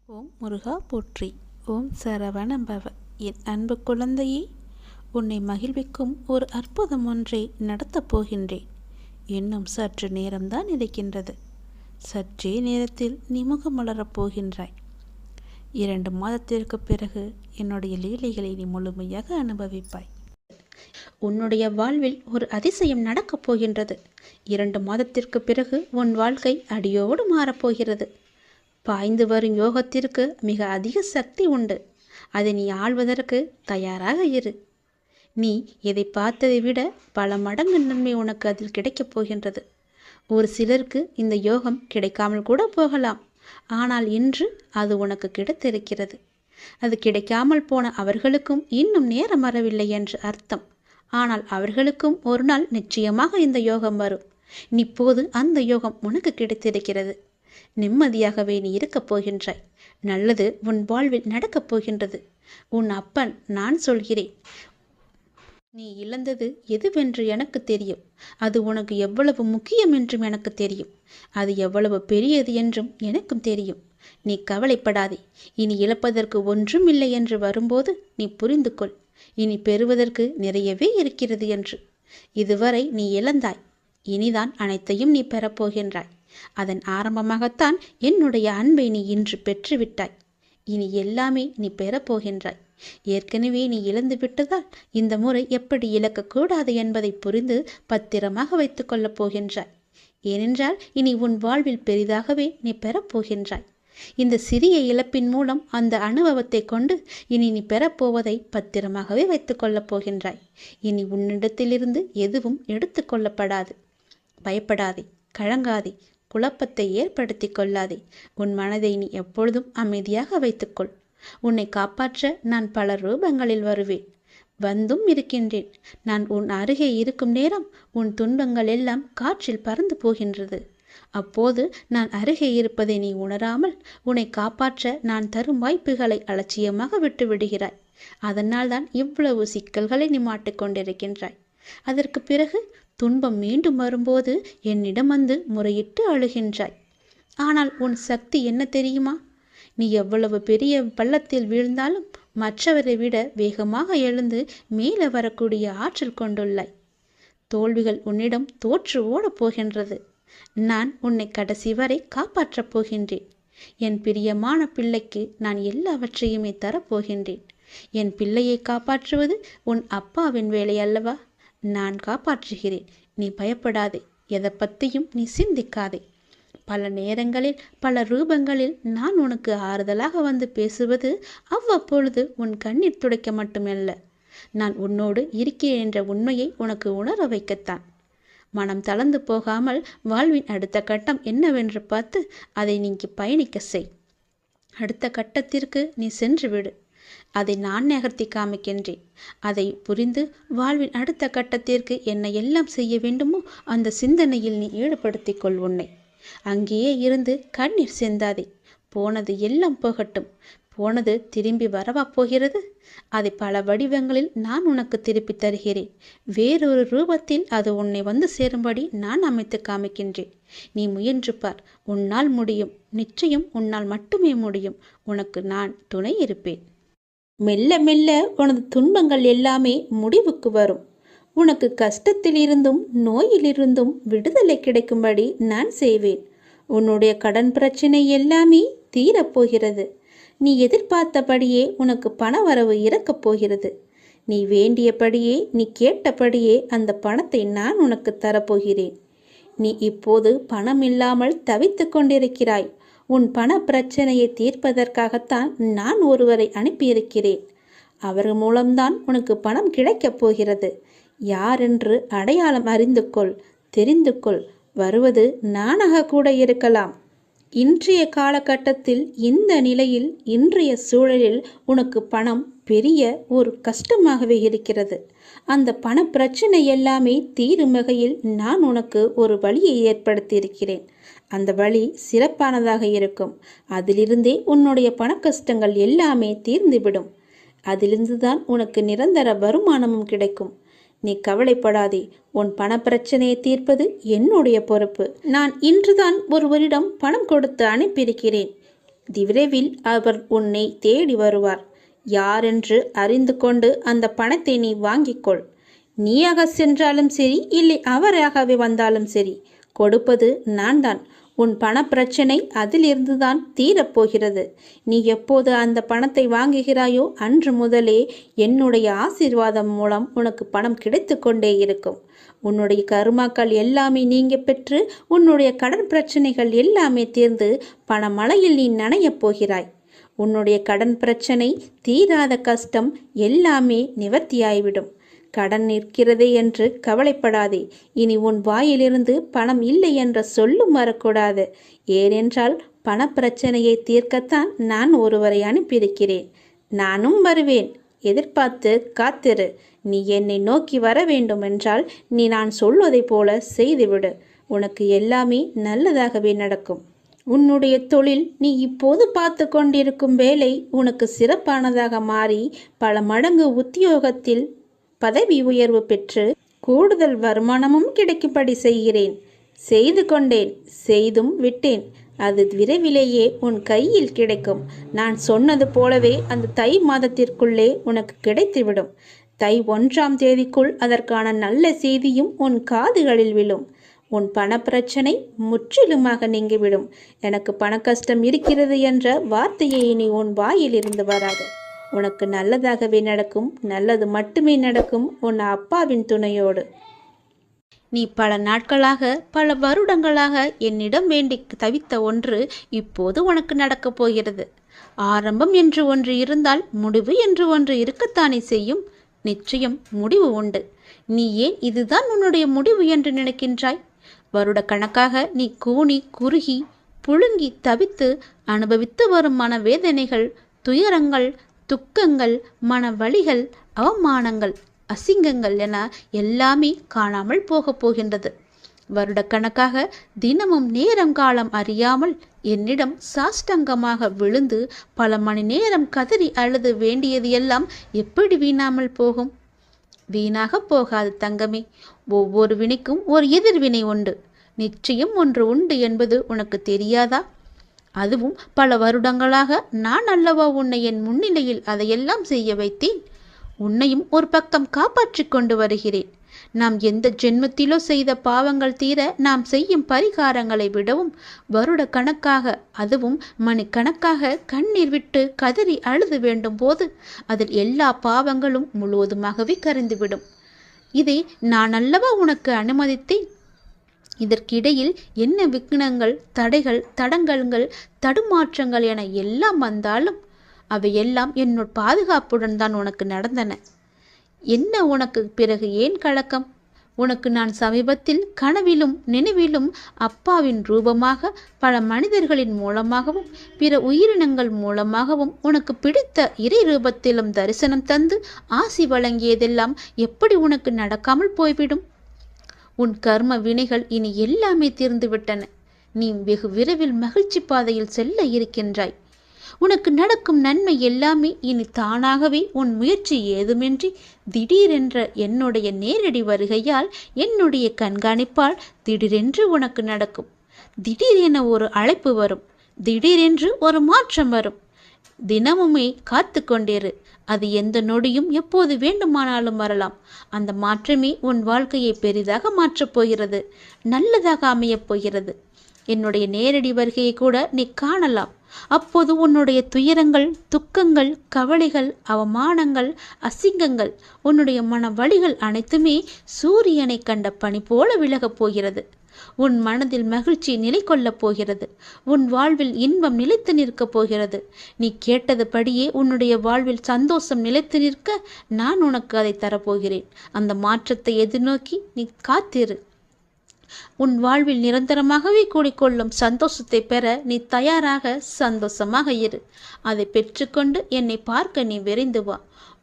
ஓம் முருகா போற்றி. ஓம் சரவணபவ. என் அன்பு குழந்தையே, உன்னை மகிழ்விக்கும் ஒரு அற்புதம் ஒன்றை நடத்தப் போகின்றேன். இன்னும் சற்று நேரம்தான் இருக்கின்றது. சற்றே நேரத்தில் நீ முகமலரப் போகின்றாய். 2 மாதத்திற்கு பிறகு என்னுடைய லீலைகளை நீ முழுமையாக அனுபவிப்பாய். உன்னுடைய வாழ்வில் ஒரு அதிசயம் நடக்கப் போகின்றது. 2 மாதத்திற்கு பிறகு உன் வாழ்க்கை அடியோடு மாறப்போகிறது. பாய்ந்து வரும் யோகத்திற்கு மிக அதிக சக்தி உண்டு. அதை நீ ஆள்வதற்கு தயாராக இரு. நீ எதை பார்த்ததை விட பல மடங்கு நன்மை உனக்கு அதில் கிடைக்கப் போகின்றது. ஒரு சிலருக்கு இந்த யோகம் கிடைக்காமல் கூட போகலாம். ஆனால் இன்று அது உனக்கு கிடைத்திருக்கிறது. அது கிடைக்காமல் போன அவர்களுக்கும் இன்னும் நேரம் வரவில்லை என்று அர்த்தம். ஆனால் அவர்களுக்கும் ஒரு நாள் நிச்சயமாக இந்த யோகம் வரும். இப்போது அந்த யோகம் உனக்கு கிடைத்திருக்கிறது. நிம்மதியாகவே நீ இருக்கப் போகின்றாய். நல்லது உன் வாழ்வில் நடக்கப் போகின்றது. உன் அப்பன் நான் சொல்கிறேன். நீ இழந்தது எதுவென்று எனக்கு தெரியும். அது உனக்கு எவ்வளவு முக்கியம் என்றும் எனக்கு தெரியும். அது எவ்வளவு பெரியது என்றும் எனக்கும் தெரியும். நீ கவலைப்படாதே. இனி இழப்பதற்கு ஒன்றும் இல்லை என்று வரும்போது நீ புரிந்து கொள். இனி பெறுவதற்கு நிறையவே இருக்கிறது என்று. இதுவரை நீ இழந்தாய். இனிதான் அனைத்தையும் நீ பெறப்போகின்றாய். அதன் ஆரம்பமாகத்தான் என்னுடைய அன்பை நீ இன்று பெற்றுவிட்டாய். இனி எல்லாமே நீ பெறப்போகின்றாய். ஏற்கனவே நீ இழந்து விட்டதால் இந்த முறை எப்படி இழக்கக்கூடாது என்பதை புரிந்து பத்திரமாக வைத்துக் கொள்ளப் போகின்றாய். ஏனென்றால் இனி உன் வாழ்வில் பெரிதாகவே நீ பெறப்போகின்றாய். இந்த சிறிய இழப்பின் மூலம் அந்த அனுபவத்தை கொண்டு இனி நீ பெறப்போவதை பத்திரமாகவே வைத்துக் கொள்ளப் போகின்றாய். இனி உன்னிடத்திலிருந்து எதுவும் எடுத்து கொள்ளப்படாது. பயப்படாதே, கலங்காதே, குழப்பத்தை ஏற்படுத்தி கொள்ளாதே. உன் மனதை நீ எப்பொழுதும் அமைதியாக வைத்துக்கொள். உன்னை காப்பாற்ற நான் பல ரூபங்களில் வருவேன். வந்தும் இருக்கின்றேன். நான் உன் அருகே இருக்கும் நேரம் உன் துன்பங்கள் எல்லாம் காற்றில் பறந்து போகின்றது. அப்போது நான் அருகே இருப்பதை நீ உணராமல் உன்னை காப்பாற்ற நான் தரும் வாய்ப்புகளை அலட்சியமாக விட்டு விடுகிறாய். அதனால் தான் இவ்வளவு சிக்கல்களை நீ மாட்டிக்கொண்டிருக்கின்றாய். அதற்கு பிறகு துன்பம் மீண்டும் வரும்போது என்னிடம் வந்து முறையிட்டு அழுகின்றாய். ஆனால் உன் சக்தி என்ன தெரியுமா? நீ எவ்வளவு பெரிய பள்ளத்தில் வீழ்ந்தாலும் மற்றவரை விட வேகமாக எழுந்து மேலே வரக்கூடிய ஆற்றல் கொண்டுள்ளாய். தோல்விகள் உன்னிடம் தோற்று ஓடப் போகின்றது. நான் உன்னை கடைசி வரை காப்பாற்றப் போகின்றேன். என் பிரியமான பிள்ளைக்கு நான் எல்லாவற்றையுமே தரப்போகின்றேன். என் பிள்ளையை காப்பாற்றுவது உன் அப்பாவின் வேலை அல்லவா? நான் காப்பாற்றுகிறேன். நீ பயப்படாதே. எதை பற்றியும் நீ சிந்திக்காதே. பல நேரங்களில் பல ரூபங்களில் நான் உனக்கு ஆறுதலாக வந்து பேசுவது அவ்வப்பொழுது உன் கண்ணீர் துடைக்க மட்டுமல்ல, நான் உன்னோடு இருக்கிறேன் என்ற உண்மையை உனக்கு உணர வைக்கத்தான். மனம் தளர்ந்து போகாமல் வாழ்வின் அடுத்த கட்டம் என்னவென்று பார்த்து அதை நீங்கி பயணிக்க செய். அடுத்த கட்டத்திற்கு நீ சென்று விடு. அதை நான் நகர்த்தி காமிக்கின்றேன். அதை புரிந்து வாழ்வின் அடுத்த கட்டத்திற்கு என்ன எல்லாம் செய்ய வேண்டுமோ அந்த சிந்தனையில் நீ ஈடுபடுத்திக் கொள் உன்னை. அங்கேயே இருந்து கண்ணீர் சிந்தாதே. போனது எல்லாம் போகட்டும். போனது திரும்பி வரவா போகிறது? அதை பல வடிவங்களில் நான் உனக்கு திருப்பி தருகிறேன். வேறொரு ரூபத்தில் அது உன்னை வந்து சேரும்படி நான் அமைத்து காமிக்கின்றேன். நீ முயன்று பார். உன்னால் முடியும். நிச்சயம் உன்னால் மட்டுமே முடியும். உனக்கு நான் துணை இருப்பேன். மெல்ல மெல்ல உனது துன்பங்கள் எல்லாமே முடிவுக்கு வரும். உனக்கு கஷ்டத்திலிருந்தும் நோயிலிருந்தும் விடுதலை கிடைக்கும்படி நான் செய்வேன். உன்னுடைய கடன் பிரச்சனை எல்லாமே தீரப்போகிறது. நீ எதிர்பார்த்தபடியே உனக்கு பணவரவு இறக்கப் போகிறது. நீ வேண்டியபடியே, நீ கேட்டபடியே அந்த பணத்தை நான் உனக்கு தரப்போகிறேன். நீ இப்போது பணம் இல்லாமல் தவித்து கொண்டிருக்கிறாய். உன் பண பிரச்சனையை தீர்ப்பதற்காகத்தான் நான் ஒருவரை அனுப்பியிருக்கிறேன். அவர் மூலம்தான் உனக்கு பணம் கிடைக்கப் போகிறது. யாரென்று அடையாளம் அறிந்து கொள், தெரிந்து கொள். வருவது நானாக கூட இருக்கலாம். இன்றைய காலகட்டத்தில், இந்த நிலையில், இன்றைய சூழலில் உனக்கு பணம் பெரிய ஒரு கஷ்டமாகவே இருக்கிறது. அந்த பண பிரச்சனை எல்லாமே தீரும் வகையில் நான் உனக்கு ஒரு வழியை ஏற்படுத்தியிருக்கிறேன். அந்த வழி சிறப்பானதாக இருக்கும். அதிலிருந்தே உன்னுடைய பண கஷ்டங்கள் எல்லாமே தீர்ந்துவிடும். அதிலிருந்து தான் உனக்கு நிரந்தர வருமானமும் கிடைக்கும். நீ கவலைப்படாதே. உன் பண பிரச்சனையை தீர்ப்பது என்னுடைய பொறுப்பு. நான் இன்றுதான் ஒருவரிடம் பணம் கொடுத்து அனுப்பியிருக்கிறேன். விரைவில் அவர் உன்னை தேடி வருவார். யாரென்று அறிந்து கொண்டு அந்த பணத்தை நீ வாங்கிக்கொள். நீயாக சென்றாலும் சரி, இல்லை அவராகவே வந்தாலும் சரி, கொடுப்பது நான் தான். உன் பணப்பிரச்சனை அதிலிருந்துதான் தீரப்போகிறது. நீ எப்போது அந்த பணத்தை வாங்குகிறாயோ அன்று முதலே என்னுடைய ஆசீர்வாதம் மூலம் உனக்கு பணம் கிடைத்து கொண்டே இருக்கும். உன்னுடைய கருமாக்கள் எல்லாமே நீங்க பெற்று உன்னுடைய கடன் பிரச்சனைகள் எல்லாமே தீர்ந்து பணமழையில் நீ நனையப் போகிறாய். உன்னுடைய கடன் பிரச்சனை, தீராத கஷ்டம் எல்லாமே நிவர்த்தியாய்விடும். கடன் நிற்கிறதே என்று கவலைப்படாதே. இனி உன் வாயிலிருந்து பணம் இல்லை என்ற சொல்லும் வரக்கூடாது. ஏனென்றால் பணப்பிரச்சனையை தீர்க்கத்தான் நான் ஒருவரை அனுப்பியிருக்கிறேன். நானும் வருவேன். எதிர்பார்த்து காத்திரு. நீ என்னை நோக்கி வர வேண்டுமென்றால் நீ நான் சொல்வதை போல செய்துவிடு. உனக்கு எல்லாமே நல்லதாகவே நடக்கும். உன்னுடைய தொழில், நீ இப்போது பார்த்து கொண்டிருக்கும் வேலை உனக்கு சிறப்பானதாக மாறி பல மடங்கு உத்தியோகத்தில் பதவி உயர்வு பெற்று கூடுதல் வருமானமும் கிடைக்கும்படி செய்கிறேன். செய்து கொண்டேன், செய்தும் விட்டேன். அது விரைவிலேயே உன் கையில் கிடைக்கும். நான் சொன்னது போலவே அந்த தை மாதத்திற்குள்ளே உனக்கு கிடைத்துவிடும். தை 1ஆம் தேதிக்குள் அதற்கான நல்ல செய்தியும் உன் காதுகளில் விழும். உன் பணப்பிரச்சனை முற்றிலுமாக நீங்கிவிடும். எனக்கு பண கஷ்டம் இருக்கிறது என்ற வார்த்தையை இனி உன் வாயிலிருந்து வராது. உனக்கு நல்லதாகவே நடக்கும். நல்லது மட்டுமே நடக்கும், உன் அப்பாவின் துணையோடு. நீ பல நாட்களாக, பல வருடங்களாக என்னிடம் வேண்டி தவித்த ஒன்று இப்போது உனக்கு நடக்கப் போகிறது. ஆரம்பம் என்று ஒன்று இருந்தால் முடிவு என்று ஒன்று இருக்கத்தானே செய்யும். நிச்சயம் முடிவு உண்டு. நீ ஏன் இதுதான் உன்னுடைய முடிவு என்று நினைக்கின்றாய்? வருட கணக்காக நீ கூனி குறுகி புழுங்கி தவித்து அனுபவித்து வரும் மனவேதனைகள், துயரங்கள், துக்கங்கள், மன வலிகள், அவமானங்கள், அசிங்கங்கள் என எல்லாமே காணாமல் போகப் போகின்றது. வருடக்கணக்காக தினமும் நேரம் காலம் அறியாமல் என்னிடம் சாஷ்டங்கமாக விழுந்து பல மணி நேரம் கதறி அழுது வேண்டியது எல்லாம் எப்படி வீணாமல் போகும்? வீணாக போகாது தங்கமே. ஒவ்வொரு வினைக்கும் ஒரு எதிர்வினை உண்டு. நிச்சயம் ஒன்று உண்டு என்பது உனக்கு தெரியாதா? அதுவும் பல வருடங்களாக நான் அல்லவா உன்னை என் முன்னிலையில் அதையெல்லாம் செய்ய வைத்தேன். உன்னையும் ஒரு பக்கம் காப்பாற்றி கொண்டு வருகிறேன். நாம் எந்த ஜென்மத்திலோ செய்த பாவங்கள் தீர நாம் செய்யும் பரிகாரங்களை விடவும் வருட கணக்காக, அதுவும் மணிக்கணக்காக கண்ணீர் விட்டு கதறி அழுது வேண்டும் போது அதில் எல்லா பாவங்களும் முழுவதுமாகவே கரைந்துவிடும். இதை நான் அல்லவா உனக்கு அனுமதித்தேன். இதற்கிடையில் என்ன விக்னங்கள், தடைகள், தடங்கல்கள், தடுமாற்றங்கள் என எல்லாம் வந்தாலும் அவையெல்லாம் என்னோட பாதுகாப்புடன் தான் உனக்கு நடந்தன. என்ன உனக்கு பிறகு ஏன் கலக்கம்? உனக்கு நான் சமீபத்தில் கனவிலும் நினைவிலும் அப்பாவின் ரூபமாக, பல மனிதர்களின் மூலமாகவும் பிற உயிரினங்கள் மூலமாகவும் உனக்கு பிடித்த இறை ரூபத்திலும் தரிசனம் தந்து ஆசி வழங்கியதெல்லாம் எப்படி உனக்கு நடக்காமல் போய்விடும்? உன் கர்ம வினைகள் இனி எல்லாமே தீர்ந்துவிட்டன. நீ வெகு விரைவில் மகிழ்ச்சி பாதையில் செல்ல இருக்கின்றாய். உனக்கு நடக்கும் நன்மை எல்லாமே இனி தானாகவே உன் முயற்சி ஏதுமின்றி திடீரென்ற என்னுடைய நேரடி வருகையால், என்னுடைய கண்காணிப்பால் திடீரென்று உனக்கு நடக்கும். திடீரென ஒரு அழைப்பு வரும். திடீரென்று ஒரு மாற்றம் வரும். தினமுமே காத்து கொண்டிரு. அது எந்த நொடியும் எப்போது வேண்டுமானாலும் வரலாம். அந்த மாற்றமே உன் வாழ்க்கையை பெரிதாக மாற்றப் போகிறது. நல்லதாக அமையப் போகிறது. என்னுடைய நேரடி வருகையை கூட நீ காணலாம். அப்போது உன்னுடைய துயரங்கள், துக்கங்கள், கவலைகள், அவமானங்கள், அசிங்கங்கள், உன்னுடைய மன வலிகள் அனைத்துமே சூரியனை கண்ட பனி போல விலகப் போகிறது. உன் மனதில் மகிழ்ச்சி நிலை கொள்ளப் போகிறது. உன் வாழ்வில் இன்பம் நிலைத்து நிற்கப் போகிறது. நீ கேட்டதுபடியே உன்னுடைய வாழ்வில் சந்தோஷம் நிலைத்து நிற்க நான் உனக்கு அதை தரப்போகிறேன். அந்த மாற்றத்தை எதிர்நோக்கி நீ காத்திரு. உன் வாழ்வில் நிரந்தரமாகவே கூடிக்கொள்ளும் சந்தோஷத்தை பெற நீ தயாராக சந்தோஷமாக இரு. அதை பெற்றுக்கொண்டு என்னை பார்க்க நீ விரைந்து வா.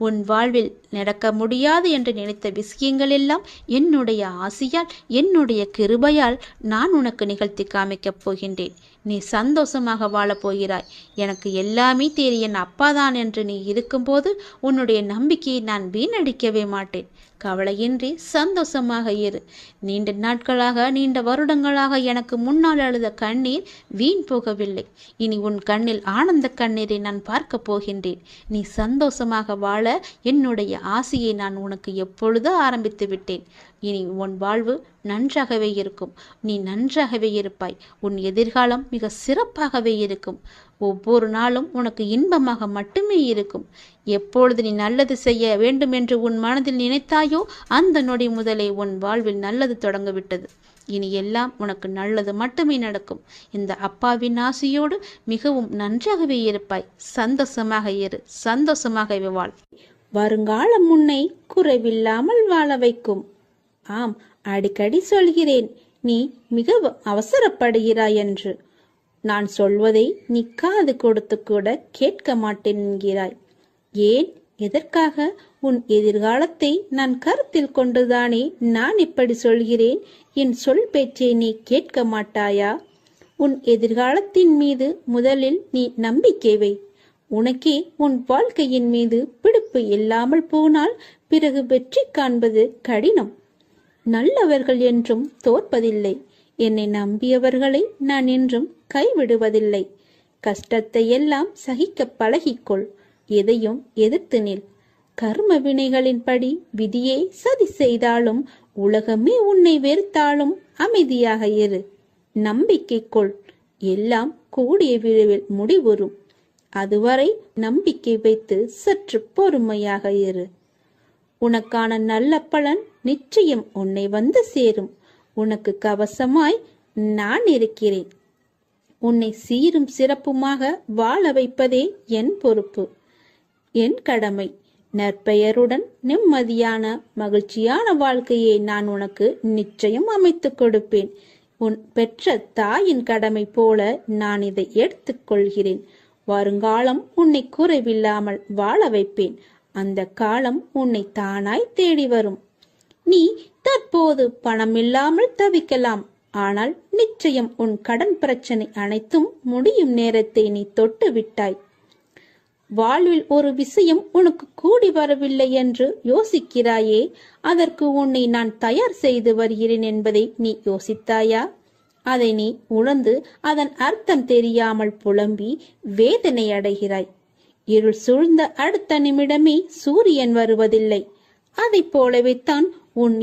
உன் வாழ்வில் நடக்க முடியாது என்று நினைத்த விஷயங்கள் எல்லாம் என்னுடைய ஆசியால், என்னுடைய கிருபையால் நான் உனக்கு நிகழ்த்தி காமிக்கப் போகின்றேன். நீ சந்தோஷமாக வாழப் போகிறாய். எனக்கு எல்லாமே தெரியும், என் அப்பாதான் என்று நீ இருக்கும்போது உன்னுடைய நம்பிக்கையை நான் வீணடிக்கவே மாட்டேன். கவலையின்றி சந்தோஷமாக இரு. நீண்ட நாட்களாக, நீண்ட வருடங்களாக எனக்கு முன்னால் அழுத கண்ணீர் வீண் போகவில்லை. இனி உன் கண்ணில் ஆனந்த கண்ணீரை நான் பார்க்க போகின்றேன். நீ சந்தோஷமாக வாழ என்னுடைய ஆசையை நான் உனக்கு எப்பொழுதோ ஆரம்பித்து விட்டேன். இனி உன் வாழ்வு நன்றாகவே இருக்கும். நீ நன்றாகவே இருப்பாய். உன் எதிர்காலம் மிக சிறப்பாகவே இருக்கும். ஒவ்வொரு நாளும் உனக்கு இன்பமாக மட்டுமே இருக்கும். எப்பொழுது நீ நல்லது செய்ய வேண்டும் என்று உன் மனதில் நினைத்தாயோ அந்த நொடி முதலே உன் வாழ்வில் நல்லது தொடங்கிவிட்டது. இனி எல்லாம் உனக்கு நல்லது மட்டுமே நடக்கும். இந்த அப்பாவின் ஆசையோடு மிகவும் நன்றாகவே இருப்பாய். சந்தோஷமாக இரு, சந்தோஷமாகவே வாழ். வருங்காலம் உன்னை குறைவில்லாமல் வாழ வைக்கும். ஆம், அடிக்கடி சொல்கிறேன், நீ மிக அவசரப்படுகிறாய் என்று. நான் சொல்வதை நீ காது கொடுத்து கூட கேட்க மாட்டேன் என்கிறாய். ஏன், எதற்காக? உன் எதிர்காலத்தை நான் கருத்தில் கொண்டுதானே நான் இப்படி சொல்கிறேன். என் சொல் பேச்சை நீ கேட்க மாட்டாயா? உன் எதிர்காலத்தின் மீது முதலில் நீ நம்பிக்கை வை. உனக்கே உன் வாழ்க்கையின் மீது பிடிப்பு இல்லாமல் போனால் பிறகு வெற்றி காண்பது கடினம். நல்லவர்கள் என்றும் தோற்பதில்லை. என்னை நம்பியவர்களை நான் என்றும் கைவிடுவதில்லை. கஷ்டத்தை எல்லாம் சகிக்க பழகிக்கொள். எதையும் எதிர்த்து நில். கர்ம வினைகளின்படி விதியை சதி செய்தாலும் உலகமே உன்னை வெறுத்தாலும் அமைதியாக இரு. நம்பிக்கை கொள். எல்லாம் கூடிய விரைவில் முடிவுறும். அதுவரை நம்பிக்கை வைத்து சற்று பொறுமையாக இரு. உனக்கான நல்ல பலன் நிச்சயம் உன்னை வந்து சேரும். உனக்கு கவசமாய் நான் இருக்கிறேன். உன்னை சீரும் சிறப்புமாக வாழ வைப்பதே என் பொறுப்பு, என் கடமை. நற்பெயருடன் நிம்மதியான மகிழ்ச்சியான வாழ்க்கையை நான் உனக்கு நிச்சயம் அமைத்து கொடுப்பேன். உன் பெற்ற தாயின் கடமை போல நான் இதை எடுத்துக்கொள்கிறேன். வருங்காலம் உன்னை குறைவில்லாமல் வாழ வைப்பேன். அந்த காலம் உன்னை தானாய் தேடி வரும். நீ தற்போது பணம் இல்லாமல் தவிக்கலாம். ஆனால் நிச்சயம் உன் கடன் பிரச்சனை அனைத்தும் முடியும் நேரத்தை நீ தொட்டு விட்டாய். வாழ்வில் ஒரு விஷயம் உனக்கு கூடி வரவில்லை என்று யோசிக்கிறாயே, அதற்கு உன்னை நான் தயார் செய்து வருகிறேன் என்பதை நீ யோசித்தாயா? அதை நீ உணர்ந்து அதன் அர்த்தம் தெரியாமல் புலம்பி வேதனை அடைகிறாய். இருள் சூழ்ந்த அடுத்த நிமிடமே சூரியன் வருவதில்லை. அதை போலவே தான் உன்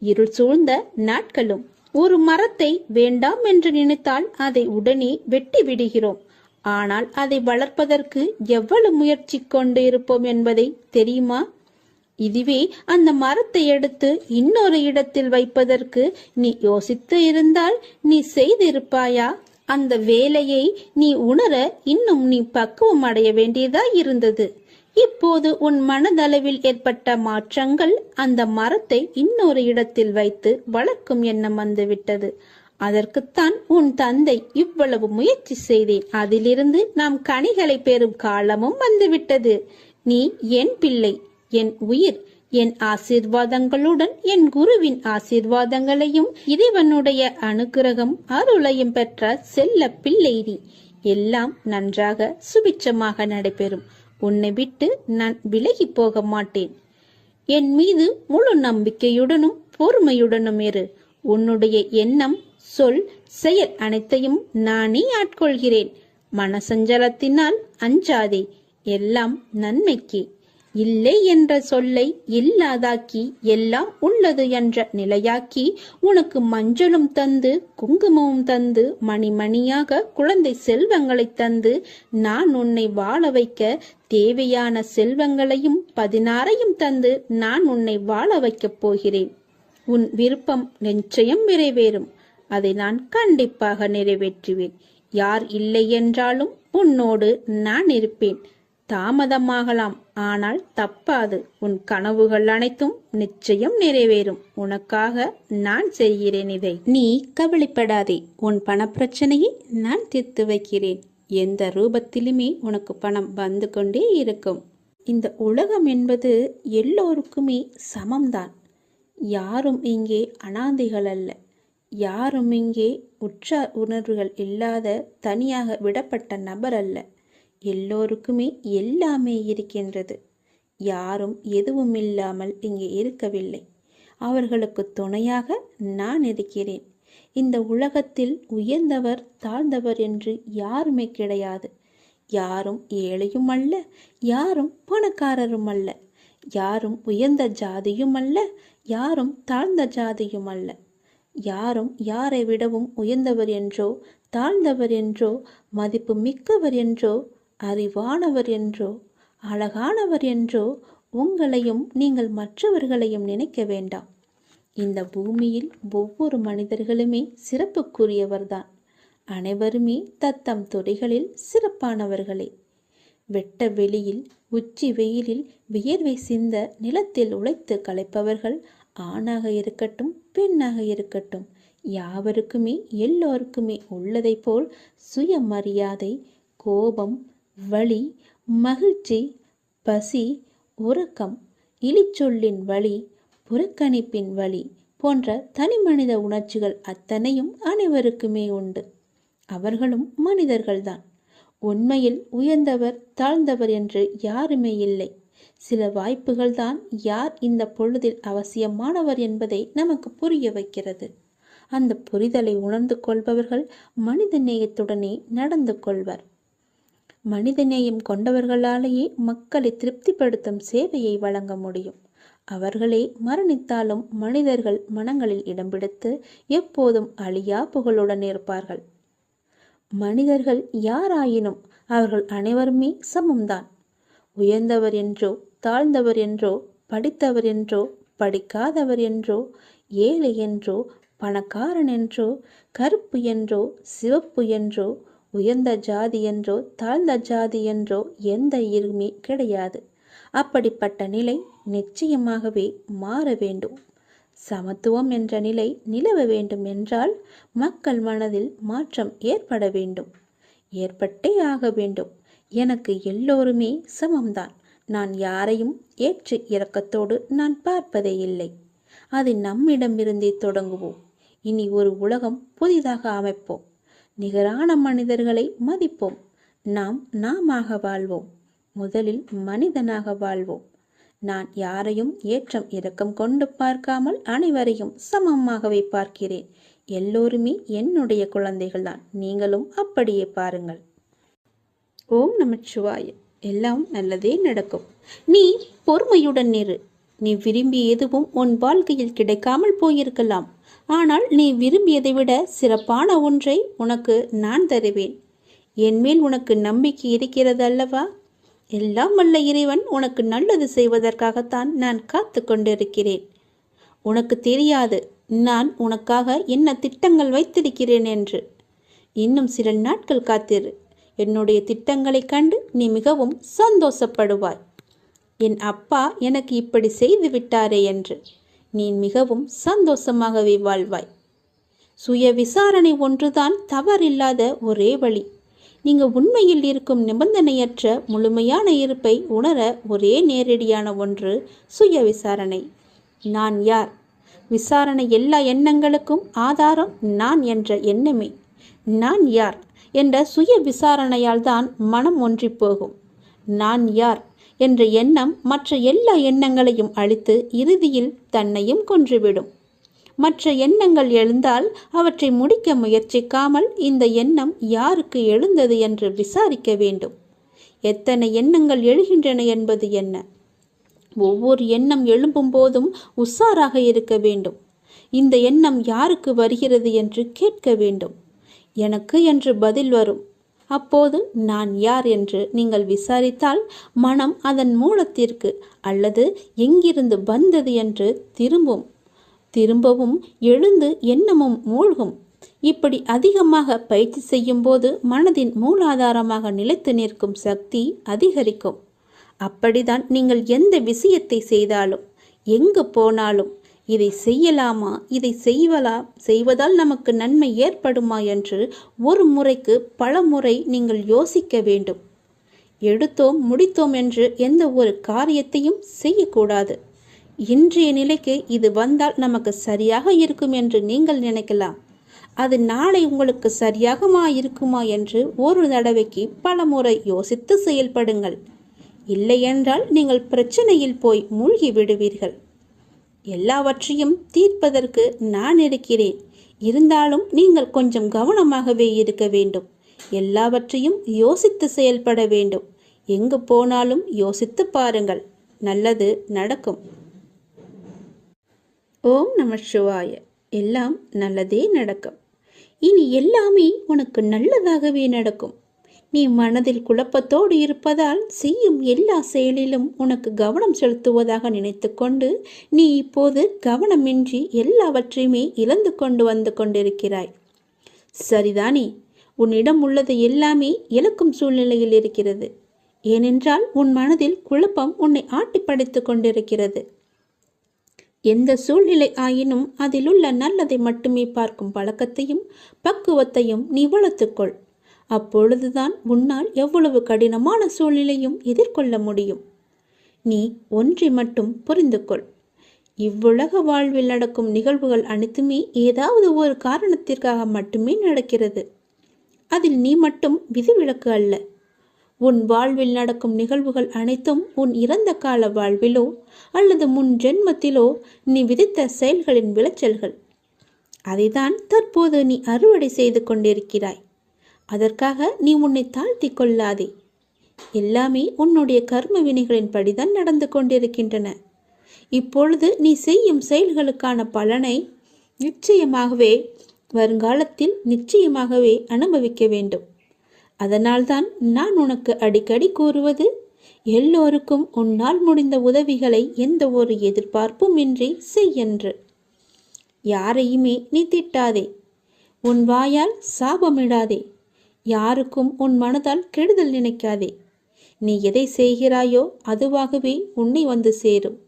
இருள் சூழ்ந்த நாட்களும். ஒரு மரத்தை வேண்டாம் என்று நினைத்தால் அதை உடனே வெட்டி விடுகிறோம். ஆனால் அதை வளர்ப்பதற்கு எவ்வளவு முயற்சி கொண்டு இருப்போம் என்பதை தெரியுமா? இதுவே அந்த மரத்தை எடுத்து இன்னொரு இடத்தில் வைப்பதற்கு நீ யோசித்து இருந்தால் நீ செய்திருப்பாயா? அந்த வேலையை நீ உணர இன்னும் நீ பக்குவம் அடைய வேண்டியதா இருந்தது. இப்போது உன் மனதளவில் ஏற்பட்ட மாற்றங்கள் அந்த மரத்தை இன்னொரு இடத்தில் வைத்து வளர்க்கும் எண்ணம் வந்துவிட்டது. அதற்குத்தான் உன் தந்தை இவ்வளவு முயற்சி செய்தேன். அதிலிருந்து நாம் கனிகளை பெறும் காலமும் வந்துவிட்டது. நீ என் பிள்ளை, என் உயிர். என் ஆசீர்வாதங்களுடன் என் குருவின் ஆசீர்வாதங்களையும் இறைவனுடைய அனுகிரகம் அருளையும் பெற்ற செல்ல பிள்ளை நீ. எல்லாம் நன்றாக சுபிட்சமாக நடைபெறும். உன்னை விட்டு நான் விலகி போக மாட்டேன். என் மீது முழு நம்பிக்கையுடனும் பொறுமையுடனும் இரு. உன்னுடைய எண்ணம், சொல், செயல் அனைத்தையும் நானே ஆட்கொள்கிறேன். மனசஞ்சலத்தினால் அஞ்சாதே. எல்லாம் நன்மைக்கு. இல்லை என்ற சொல்லை இல்லாதாக்கி எல்லாம் உள்ளது என்ற நிலையாக்கி உனக்கு மஞ்சளும் தந்து குங்குமமும் தந்து மணிமணியாக குழந்தை செல்வங்களை தந்து நான் உன்னை வாழ வைக்க தேவையான செல்வங்களையும் 16ஐயும் தந்து நான் உன்னை வாழ வைக்கப் போகிறேன். உன் விருப்பம் நிச்சயம் நிறைவேறும். அதை நான் கண்டிப்பாக நிறைவேற்றுவேன். யார் இல்லை என்றாலும் உன்னோடு நான் இருப்பேன். தாமதமாகலாம், ஆனால் தப்பாது. உன் கனவுகள் அனைத்தும் நிச்சயம் நிறைவேறும். உனக்காக நான் செய்கிறேன் இதை. நீ கவலைப்படாதே. உன் பணப்பிரச்சனையை நான் தீர்த்து வைக்கிறேன். எந்த ரூபத்திலுமே உனக்கு பணம் வந்து கொண்டே இருக்கும். இந்த உலகம் என்பது எல்லோருக்குமே சமம்தான். யாரும் இங்கே அனாதைகள் அல்ல. யாரும் இங்கே உற்றார் உணர்வுகள் இல்லாத தனியாக விடப்பட்ட நபர் அல்ல. எல்லோருக்குமே எல்லாமே இருக்கின்றது. யாரும் எதுவும் இல்லாமல் இங்கே இருக்கவில்லை. அவர்களுக்கு துணையாக நான் இருக்கிறேன். இந்த உலகத்தில் உயர்ந்தவர் தாழ்ந்தவர் என்று யாருமே கிடையாது. யாரும் ஏழையும் அல்ல, யாரும் பணக்காரரும் அல்ல, யாரும் உயர்ந்த ஜாதியும் அல்ல, யாரும் தாழ்ந்த ஜாதியும் அல்ல. யாரும் யாரை விடவும் உயர்ந்தவர் என்றோ தாழ்ந்தவர் என்றோ மதிப்பு மிக்கவர் என்றோ அறிவானவர் என்றோ அழகானவர் என்றோ உங்களையும் நீங்கள் மற்றவர்களையும் நினைக்க வேண்டாம். இந்த பூமியில் ஒவ்வொரு மனிதர்களுமே சிறப்புக்குரியவர்தான். அனைவருமே தத்தம் துறைகளில் சிறப்பானவர்களே. வெட்ட வெளியில் உச்சி வெயிலில் வியர்வை சிந்த நிலத்தில் உழைத்து களைப்பவர்கள் ஆணாக இருக்கட்டும் பெண்ணாக இருக்கட்டும், யாவருக்குமே எல்லோருக்குமே உள்ளதை போல் சுயமரியாதை, கோபம், வலி, மகிழ்ச்சி, பசி, உறக்கம், இழிச்சொல்லின் வலி, புறக்கணிப்பின் வலி போன்ற தனிமனித உணர்ச்சிகள் அத்தனையும் அனைவருக்குமே உண்டு. அவர்களும் மனிதர்கள்தான். உண்மையில் உயர்ந்தவர் தாழ்ந்தவர் என்று யாருமே இல்லை. சில வாய்ப்புகள் தான் யார் இந்த பொழுதில் அவசியமானவர் என்பதை நமக்கு புரிய வைக்கிறது. அந்த புரிதலை உணர்ந்து கொள்பவர்கள் மனித நேயத்துடனே நடந்து கொள்வர். மனிதநேயம் கொண்டவர்களாலேயே மக்களை திருப்திப்படுத்தும் சேவையை வழங்க முடியும். அவர்களே மரணித்தாலும் மனிதர்கள் மனங்களில் இடம் பிடித்து எப்போதும் அழியா புகழுடன் இருப்பார்கள். மனிதர்கள் யாராயினும் அவர்கள் அனைவருமே சமம்தான். உயர்ந்தவர் என்றோ தாழ்ந்தவர் என்றோ படித்தவர் என்றோ படிக்காதவர் என்றோ ஏழை என்றோ பணக்காரன் என்றோ கருப்பு என்றோ சிவப்பு என்றோ உயர்ந்த ஜாதி என்றோ தாழ்ந்த ஜாதி என்றோ எந்த இருமே கிடையாது. அப்படிப்பட்ட நிலை நிச்சயமாகவே மாற வேண்டும். சமத்துவம் என்ற நிலை நிலவ வேண்டும் என்றால் மக்கள் மனதில் மாற்றம் ஏற்பட வேண்டும். ஏற்பட்டே ஆக வேண்டும். எனக்கு எல்லோருமே சமம்தான். நான் யாரையும் ஏற்று இரக்கத்தோடு நான் பார்ப்பதே இல்லை. அது நம்மிடமிருந்தே தொடங்குவோம். இனி ஒரு உலகம் புதிதாக அமைப்போம். நிகரான மனிதர்களை மதிப்போம். நாமாக வாழ்வோம். முதலில் மனிதனாக வாழ்வோம். நான் யாரையும் ஏற்றம் இரக்கம் கொண்டு பார்க்காமல் அனைவரையும் சமமாகவே பார்க்கிறேன். எல்லோருமே என்னுடைய குழந்தைகள்தான். நீங்களும் அப்படியே பாருங்கள். ஓம் நமச்சிவாய. எல்லாம் நல்லதே நடக்கும். நீ பொறுமையுடன் இரு. நீ விரும்பிய எதுவும் உன் வாழ்க்கையில் கிடைக்காமல் போயிருக்கலாம். ஆனால் நீ விரும்பியதை விட சிறப்பான ஒன்றை உனக்கு நான் தருவேன். என்மேல் உனக்கு நம்பிக்கை இருக்கிறது அல்லவா? எல்லாம் வல்ல இறைவன் உனக்கு நல்லது செய்வதற்காகத்தான் நான் காத்து கொண்டிருக்கிறேன். உனக்கு தெரியாது நான் உனக்காக என்ன திட்டங்கள் வைத்திருக்கிறேன் என்று. இன்னும் சில நாட்கள் காத்திரு. என்னுடைய திட்டங்களை கண்டு நீ மிகவும் சந்தோஷப்படுவாய். என் அப்பா எனக்கு இப்படி செய்து விட்டாரே என்று நீ மிகவும் சந்தோஷமாகவே வாழ்வாய். சுய விசாரணை ஒன்றுதான் தவறில்லாத ஒரே வழி. நீங்கள் உண்மையில் இருக்கும் நிபந்தனையற்ற முழுமையான இருப்பை உணர ஒரே நேரடியான ஒன்று சுய விசாரணை. நான் யார்? விசாரணை எல்லா எண்ணங்களுக்கும் ஆதாரம் நான் என்ற எண்ணமே. நான் யார் என்ற சுய விசாரணையால் தான் மனம் ஒன்றி போகும். நான் யார் என்ற எண்ணம் மற்ற எல்லா எண்ணங்களையும் அழித்து இறுதியில் தன்னையும் கொன்றுவிடும். மற்ற எண்ணங்கள் எழுந்தால் அவற்றை முடிக்க முயற்சிக்காமல் இந்த எண்ணம் யாருக்கு எழுந்தது என்று விசாரிக்க வேண்டும். எத்தனை எண்ணங்கள் எழுகின்றன என்பது என்ன? ஒவ்வொரு எண்ணம் எழும்பும் போதும் உஷாராக இருக்க வேண்டும். இந்த எண்ணம் யாருக்கு வருகிறது என்று கேட்க வேண்டும். எனக்கு என்று பதில் வரும். அப்போது நான் யார் என்று நீங்கள் விசாரித்தால் மனம் அதன் மூலத்திற்கு அல்லது எங்கிருந்து வந்தது என்று திரும்பவும் எழுந்து எண்ணமும் மூழ்கும். இப்படி அதிகமாக பயிற்சி செய்யும் போது மனதின் மூலாதாரமாக நிலைத்து நிற்கும் சக்தி அதிகரிக்கும். அப்படிதான் நீங்கள் எந்த விஷயத்தை செய்தாலும் எங்கு போனாலும் இதை செய்யலாமா, இதை செய்வதால் நமக்கு நன்மை ஏற்படுமா என்று ஒரு முறைக்கு பல முறை நீங்கள் யோசிக்க வேண்டும். எடுத்தோம் முடித்தோம் என்று எந்த ஒரு காரியத்தையும் செய்யக்கூடாது. இன்றைய நிலைக்கு இது வந்தால் நமக்கு சரியாக இருக்கும் என்று நீங்கள் நினைக்கலாம். அது நாளை உங்களுக்கு சரியாகமா இருக்குமா என்று ஒரு தடவைக்கு பல முறை யோசித்து செயல்படுங்கள். இல்லையென்றால் நீங்கள் பிரச்சனையில் போய் மூழ்கி விடுவீர்கள். எல்லாவற்றையும் தீர்ப்பதற்கு நான் இருக்கிறேன். இருந்தாலும் நீங்கள் கொஞ்சம் கவனமாகவே இருக்க வேண்டும். எல்லாவற்றையும் யோசித்து செயல்பட வேண்டும். எங்கு போனாலும் யோசித்து பாருங்கள், நல்லது நடக்கும். ஓம் நம சிவாய. எல்லாம் நல்லதே நடக்கும். இனி எல்லாமே உனக்கு நல்லதாகவே நடக்கும். நீ மனதில் குழப்பத்தோடு இருப்பதால் செய்யும் எல்லா செயலிலும் உனக்கு கவனம் செலுத்துவதாக நினைத்து கொண்டு நீ இப்போது கவனமின்றி எல்லாவற்றையுமே இழந்து கொண்டு வந்து கொண்டிருக்கிறாய். சரிதானே? உன்னிடம் உள்ளது எல்லாமே இழக்கும் சூழ்நிலையில் இருக்கிறது. ஏனென்றால் உன் மனதில் குழப்பம் உன்னை ஆட்டி படைத்து கொண்டிருக்கிறது. எந்த சூழ்நிலை ஆயினும் அதிலுள்ள நல்லதை மட்டுமே பார்க்கும் பழக்கத்தையும் பக்குவத்தையும் நீ வளர்த்துக்கொள். அப்பொழுதுதான் உன்னால் எவ்வளவு கடினமான சூழ்நிலையும் எதிர்கொள்ள முடியும். நீ ஒன்றை மட்டும் புரிந்து கொள். இவ்வுலக வாழ்வில் நடக்கும் நிகழ்வுகள் அனைத்துமே ஏதாவது ஒரு காரணத்திற்காக மட்டுமே நடக்கிறது. அதில் நீ மட்டும் விதிவிலக்கு அல்ல. உன் வாழ்வில் நடக்கும் நிகழ்வுகள் அனைத்தும் உன் இறந்த கால வாழ்விலோ அல்லது முன் ஜென்மத்திலோ நீ விதித்த செயல்களின் விளைச்சல்கள். அதைதான் தற்போது நீ அறுவடை செய்து கொண்டிருக்கிறாய். அதற்காக நீ உன்னை தாழ்த்தி கொள்ளாதே. எல்லாமே உன்னுடைய கர்ம வினைகளின் படிதான் நடந்து கொண்டிருக்கின்றன. இப்பொழுது நீ செய்யும் செயல்களுக்கான பலனை நிச்சயமாகவே வருங்காலத்தில் நிச்சயமாகவே அனுபவிக்க வேண்டும். அதனால்தான் நான் உனக்கு அடிக்கடி கூறுவது, எல்லோருக்கும் உன்னால் முடிந்த உதவிகளை எந்த ஒரு எதிர்பார்ப்பும் இன்றி செய்யென்று. யாரையுமே நீ திட்டாதே. உன் வாயால் சாபமிடாதே. யாருக்கும் உன் மனதால் கெடுதல் நினைக்காதே. நீ எதை செய்கிறாயோ அதுவாகவே உன்னை வந்து சேரும்.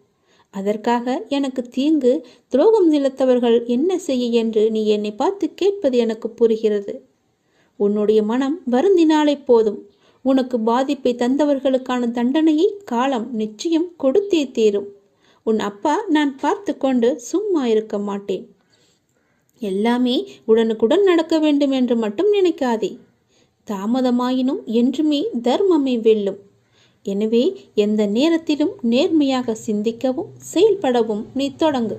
அதற்காக எனக்கு தீங்கு துரோகம் நிலத்தவர்கள் என்ன செய்ய என்று நீ என்னை பார்த்து கேட்பது எனக்கு புரிகிறது. உன்னுடைய மனம் வருந்தினாலே போதும். உனக்கு பாதிப்பை தந்தவர்களுக்கான தண்டனையை காலம் நிச்சயம் கொடுத்தே தீரும். உன் அப்பா நான் பார்த்து கொண்டு சும்மா இருக்க மாட்டேன். எல்லாமே உடனுக்குடன் நடக்க வேண்டும் என்று மட்டும் நினைக்காதே. தாமதமாயினும் என்றுமே தர்மமே வெல்லும். எனவே எந்த நேரத்திலும் நேர்மையாக சிந்திக்கவும் செயல்படவும் நீ தொடங்கு.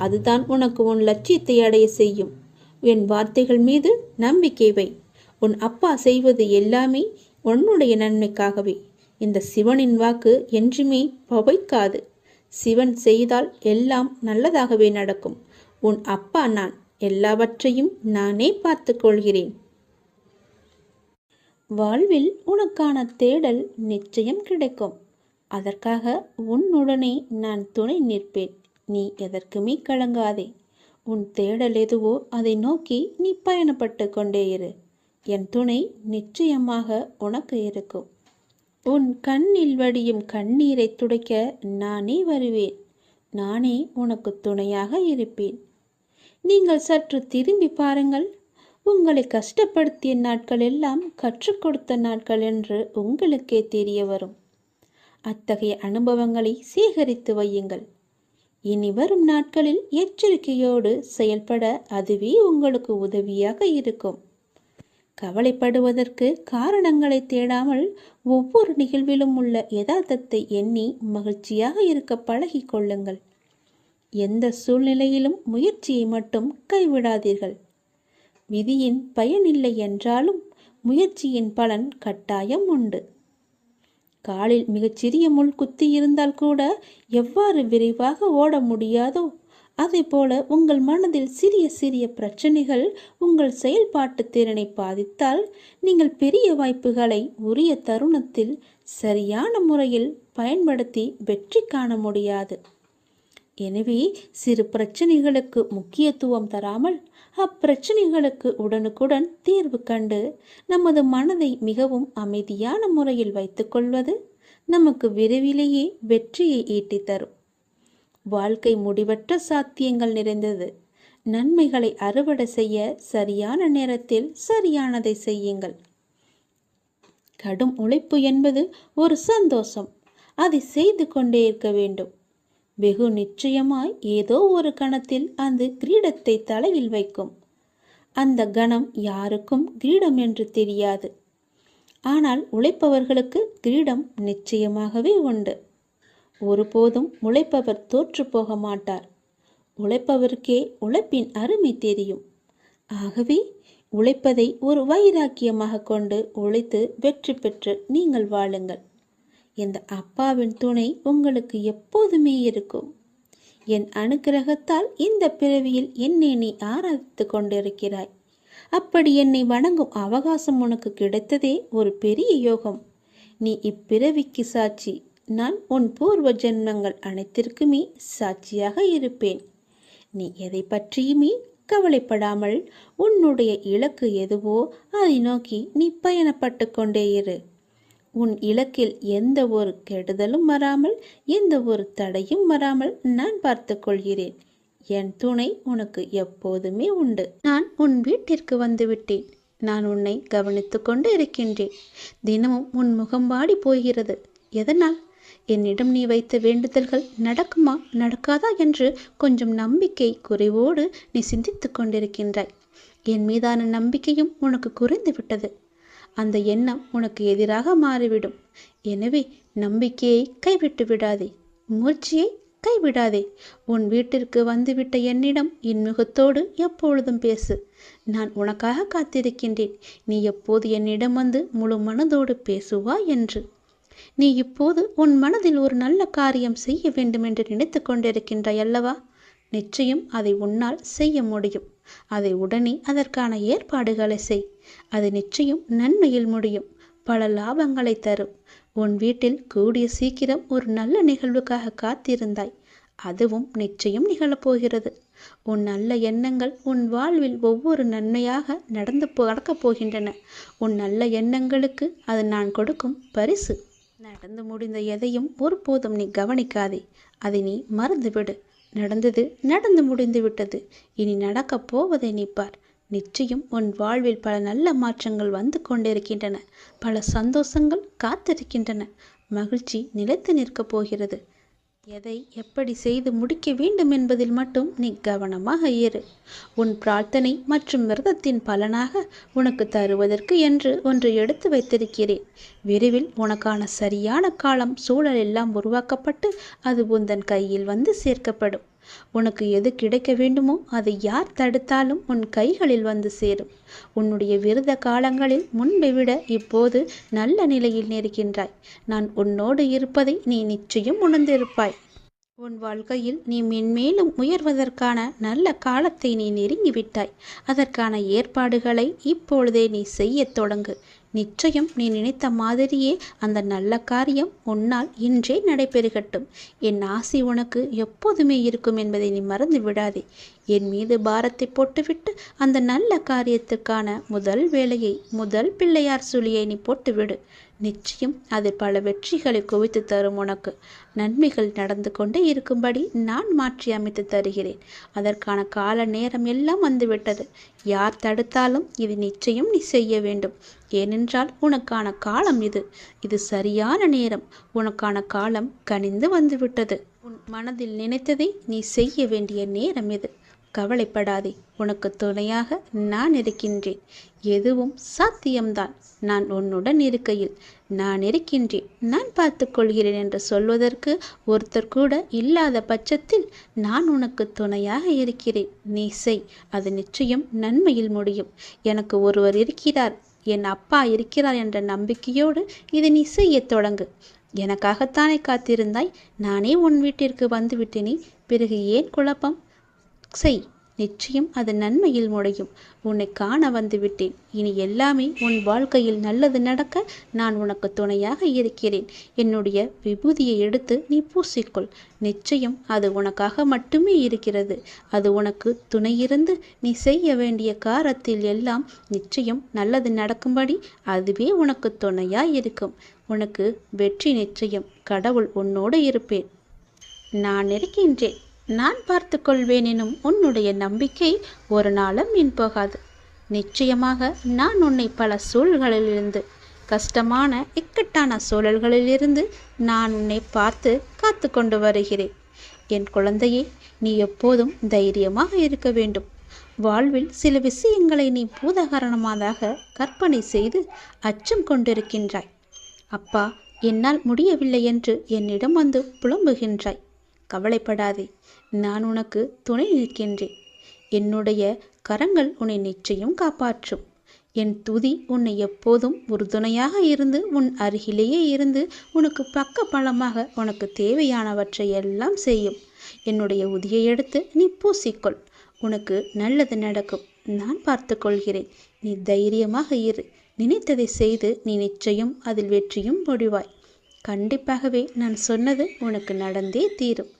அதுதான் உனக்கு உன் லட்சியத்தை அடைய செய்யும். என் வார்த்தைகள் மீது நம்பிக்கை வை. உன் அப்பா செய்வது எல்லாமே உன்னுடைய நன்மைக்காகவே. இந்த சிவனின் வாக்கு என்றுமே பவைக்காது. சிவன் செய்தால் எல்லாம் நல்லதாகவே நடக்கும். உன் அப்பா நான். எல்லாவற்றையும் நானே பார்த்து கொள்கிறேன். வாழ்வில் உனக்கான தேடல் நிச்சயம் கிடைக்கும். அதற்காக உன்னுடனே நான் துணை நிற்பேன். நீ எதற்குமே கலங்காதே. உன் தேடல் எதுவோ அதை நோக்கி நீ பயணப்பட்டு கொண்டே இரு. என் துணை நிச்சயமாக உனக்கு இருக்கும். உன் கண்ணில் வடியும் கண்ணீரை துடைக்க நானே வருவேன். நானே உனக்கு துணையாக இருப்பேன். நீங்கள் சற்று திரும்பி பாருங்கள். உங்களை கஷ்டப்படுத்திய நாட்கள் எல்லாம் கற்றுக் கொடுத்த நாட்கள் என்று உங்களுக்கே தெரிய வரும். அத்தகைய அனுபவங்களை சேகரித்து வையுங்கள். இனி வரும் நாட்களில் எச்சரிக்கையோடு செயல்பட அதுவே உங்களுக்கு உதவியாக இருக்கும். கவலைப்படுவதற்கு காரணங்களை தேடாமல் ஒவ்வொரு நிகழ்விலும் உள்ள யதார்த்தத்தை எண்ணி மகிழ்ச்சியாக இருக்க பழகி கொள்ளுங்கள். எந்த சூழ்நிலையிலும் முயற்சியை மட்டும் கைவிடாதீர்கள். விதியின் பயனில்லை என்றாலும் முயற்சியின் பலன் கட்டாயம் உண்டு. காலில் மிகச்சிறிய முள் குத்தி இருந்தால் கூட எவ்வாறு விரைவாக ஓட முடியாதோ அதே போல உங்கள் மனதில் சிறிய சிறிய பிரச்சனைகள் உங்கள் செயல்பாட்டு திறனை பாதித்தால் நீங்கள் பெரிய வாய்ப்புகளை உரிய தருணத்தில் சரியான முறையில் பயன்படுத்தி வெற்றி காண முடியாது. எனவே சிறு பிரச்சனைகளுக்கு முக்கியத்துவம் தராமல் அப்பிரச்சனைகளுக்கு உடனுக்குடன் தீர்வு கண்டு நமது மனதை மிகவும் அமைதியான முறையில் வைத்துக்கொள்வது நமக்கு விரைவிலேயே வெற்றியை ஈட்டித் தரும். வாழ்க்கை முடிவற்ற சாத்தியங்கள் நிறைந்தது. நன்மைகளை அறுவடை செய்ய சரியான நேரத்தில் சரியானதை செய்யுங்கள். கடும் உழைப்பு என்பது ஒரு சந்தோஷம். அதை செய்து கொண்டே இருக்க வேண்டும். வெகு நிச்சயமாய் ஏதோ ஒரு கணத்தில் அந்த கிரீடத்தை தலையில் வைக்கும். அந்த கணம் யாருக்கும் கிரீடம் என்று தெரியாது. ஆனால் உழைப்பவர்களுக்கு கிரீடம் நிச்சயமாகவே உண்டு. ஒருபோதும் உழைப்பவர் தோற்று போக மாட்டார். உழைப்பவருக்கே உழைப்பின் அருமை தெரியும். ஆகவே உழைப்பதை ஒரு வைராக்கியமாக கொண்டு உழைத்து வெற்றி பெற்று நீங்கள் வாழுங்கள். இந்த அப்பாவின் துணை உங்களுக்கு எப்போதுமே இருக்கும். என் அனுக்கிரகத்தால் இந்த பிறவியில் என்னை நீ ஆராதித்து கொண்டிருக்கிறாய். அப்படி என்னை வணங்கும் அவகாசம் உனக்கு கிடைத்ததே ஒரு பெரிய யோகம். நீ இப்பிறவிக்கு சாட்சி. நான் உன் பூர்வ ஜென்மங்கள் அனைத்திற்குமே சாட்சியாக இருப்பேன். நீ எதை பற்றியுமே கவலைப்படாமல் உன்னுடைய இலக்கு எதுவோ அதை நோக்கி நீ பயணப்பட்டு கொண்டே இரு. உன் இலக்கில் எந்த ஒரு கெடுதலும் வராமல், எந்த ஒரு தடையும் வராமல் நான் பார்த்து கொள்கிறேன். என் துணை உனக்கு எப்போதுமே உண்டு. நான் உன் வீட்டிற்கு வந்துவிட்டேன். நான் உன்னை கவனித்து கொண்டு இருக்கின்றேன். தினமும் உன் முகம் வாடி போகிறது. எதனால்? என்னிடம் நீ வைத்த வேண்டுதல்கள் நடக்குமா நடக்காதா என்று கொஞ்சம் நம்பிக்கை குறைவோடு நீ சிந்தித்து கொண்டிருக்கின்றாய். என் மீதான நம்பிக்கையும் உனக்கு குறைந்து விட்டது. அந்த எண்ணம் உனக்கு எதிராக மாறிவிடும். எனவே நம்பிக்கையை கைவிட்டு விடாதே, முயற்சியை கைவிடாதே. உன் வீட்டிற்கு வந்துவிட்ட என்னிடம் இன்முகத்தோடு எப்பொழுதும் பேசு. நான் உனக்காக காத்திருக்கின்றேன். நீ எப்போது என்னிடம் வந்து முழு மனதோடு பேசுவா என்று. நீ இப்போது உன் மனதில் ஒரு நல்ல காரியம் செய்ய வேண்டும் என்று நினைத்து கொண்டிருக்கின்றாய் அல்லவா? நிச்சயம் அதை உன்னால் செய்ய முடியும். அதை உடனே அதற்கான ஏற்பாடுகளை செய். அது நிச்சயம் நன்மையில் முடியும், பல லாபங்களை தரும். உன் வீட்டில் கூடிய சீக்கிரம் ஒரு நல்ல நிகழ்வுக்காக காத்திருந்தாய். அதுவும் நிச்சயம் நிகழப்போகிறது. உன் நல்ல எண்ணங்கள் உன் வாழ்வில் ஒவ்வொரு நன்மையாக நடக்கப் போகின்றன. உன் நல்ல எண்ணங்களுக்கு அது நான் கொடுக்கும் பரிசு. நடந்து முடிந்த எதையும் ஒருபோதும் நீ கவனிக்காதே. அதை நீ மறந்துவிடு. நடந்தது நடந்து முடிந்து விட்டது. இனி நடக்கப் போவதை நீ பார். நிச்சயம் உன் வாழ்வில் பல நல்ல மாற்றங்கள் வந்து கொண்டிருக்கின்றன. பல சந்தோஷங்கள் காத்திருக்கின்றன. மகிழ்ச்சி நிலைத்து நிற்கப் போகிறது. எதை எப்படி செய்து முடிக்க வேண்டும் என்பதில் மட்டும் நீ கவனமாக இரு. உன் பிரார்த்தனை மற்றும் விரதத்தின் பலனாக உனக்கு தருவதற்கு என்று ஒன்று எடுத்து வைத்திருக்கிறேன். விரைவில் உனக்கான சரியான காலம் சூழல் எல்லாம் உருவாக்கப்பட்டு அது உந்தன் கையில் வந்து சேர்க்கப்படும். உனக்கு எது கிடைக்க வேண்டுமோ அதை யார் தடுத்தாலும் உன் கைகளில் வந்து சேரும். உன்னுடைய விரத காலங்களில் முன்பை விட இப்போது நல்ல நிலையில் இருக்கின்றாய். நான் உன்னோடு இருப்பதை நீ நிச்சயம் உணர்ந்திருப்பாய். உன் வாழ்க்கையில் நீ மென்மேலும் உயர்வதற்கான நல்ல காலத்தை நீ நெருங்கிவிட்டாய். அதற்கான ஏற்பாடுகளை இப்பொழுதே நீ செய்ய தொடங்கு. நிச்சயம் நீ நினைத்த மாதிரியே அந்த நல்ல காரியம் உன்னால் இன்றே நடைபெறுகட்டும். என் ஆசை உனக்கு எப்போதுமே இருக்கும் என்பதை நீ மறந்து விடாதே. என் மீது பாரத்தை போட்டுவிட்டு அந்த நல்ல காரியத்துக்கான முதல் வேலையை, முதல் பிள்ளையார் சுழியை நீ போட்டுவிடு. நிச்சயம் அது பல வெற்றிகளை குவித்து தரும். உனக்கு நன்மைகள் நடந்து கொண்டே இருக்கும்படி நான் மாற்றி அமைத்து தருகிறேன். அதற்கான கால நேரம் எல்லாம் வந்துவிட்டது. யார் தடுத்தாலும் இது நிச்சயம் நீ செய்ய வேண்டும். ஏனென்றால் உனக்கான காலம் இது. இது சரியான நேரம். உனக்கான காலம் கனிந்து வந்துவிட்டது. உன் மனதில் நினைத்ததை நீ செய்ய வேண்டிய நேரம் இது. கவலைப்படாதே. உனக்கு துணையாக நான் இருக்கின்றேன். எதுவும் சாத்தியம்தான். நான் உன்னுடன் இருக்கையில் நான் இருக்கின்றேன், நான் பார்த்து கொள்கிறேன் என்று சொல்வதற்கு ஒருத்தர் கூட இல்லாத பட்சத்தில் நான் உனக்கு துணையாக இருக்கிறேன். நீ செய். அது நிச்சயம் நன்மையில் முடியும். எனக்கு ஒருவர் இருக்கிறார், என் அப்பா இருக்கிறார் என்ற நம்பிக்கையோடு இதை நீ செய்ய தொடங்கு. எனக்காகத்தானே காத்திருந்தாய்? நானே உன் வீட்டிற்கு வந்து விட்டேனே, பிறகு ஏன் குழப்பம்? செய். நிச்சயம் அது நன்மையில் முடியும். உன்னை காண வந்து விட்டேன். இனி எல்லாமே உன் வாழ்க்கையில் நல்லது நடக்க நான் உனக்கு துணையாக இருக்கிறேன். என்னுடைய விபூதியை எடுத்து நீ பூசிக்கொள். நிச்சயம் அது உனக்காக மட்டுமே இருக்கிறது. அது உனக்கு துணையிருந்து நீ செய்ய வேண்டிய காரியத்தில் எல்லாம் நிச்சயம் நல்லது நடக்கும்படி அதுவே உனக்கு துணையாய் இருக்கும். உனக்கு வெற்றி நிச்சயம். கடவுள் உன்னோடு இருப்பேன். நான் இருக்கின்றேன், நான் பார்த்து கொள்வேன் எனும் உன்னுடைய நம்பிக்கை ஒரு நாளும் வீண் போகாது. நிச்சயமாக நான் உன்னை பல சூழல்களிலிருந்து, கஷ்டமான இக்கட்டான சூழல்களிலிருந்து நான் உன்னை பார்த்து காத்து கொண்டு வருகிறேன். என் குழந்தையே, நீ எப்போதும் தைரியமாக இருக்க வேண்டும். வாழ்வில் சில விஷயங்களை நீ பூதகாரணமாக கற்பனை செய்து அச்சம் கொண்டிருக்கின்றாய். அப்பா, என்னால் முடியவில்லை என்று என்னிடம் வந்து புலம்புகின்றாய். கவலைப்படாதே, நான் உனக்கு துணை நிற்கின்றேன். என்னுடைய கரங்கள் உன்னை நிச்சயம் காப்பாற்றும். என் துதி உன்னை எப்போதும் உறுதுணையாக இருந்து உன் அருகிலேயே இருந்து உனக்கு பக்க பலமாக உனக்கு தேவையானவற்றை எல்லாம் செய்யும். என்னுடைய உதியை எடுத்து நீ பூசிக்கொள். உனக்கு நல்லது நடக்கும். நான் பார்த்து கொள்கிறேன். நீ தைரியமாக இரு. நினைத்ததை செய்து நீ நிச்சயம் அதில் வெற்றியும் முடிவாய். கண்டிப்பாகவே நான் சொன்னது உனக்கு நடந்தே தீரும்.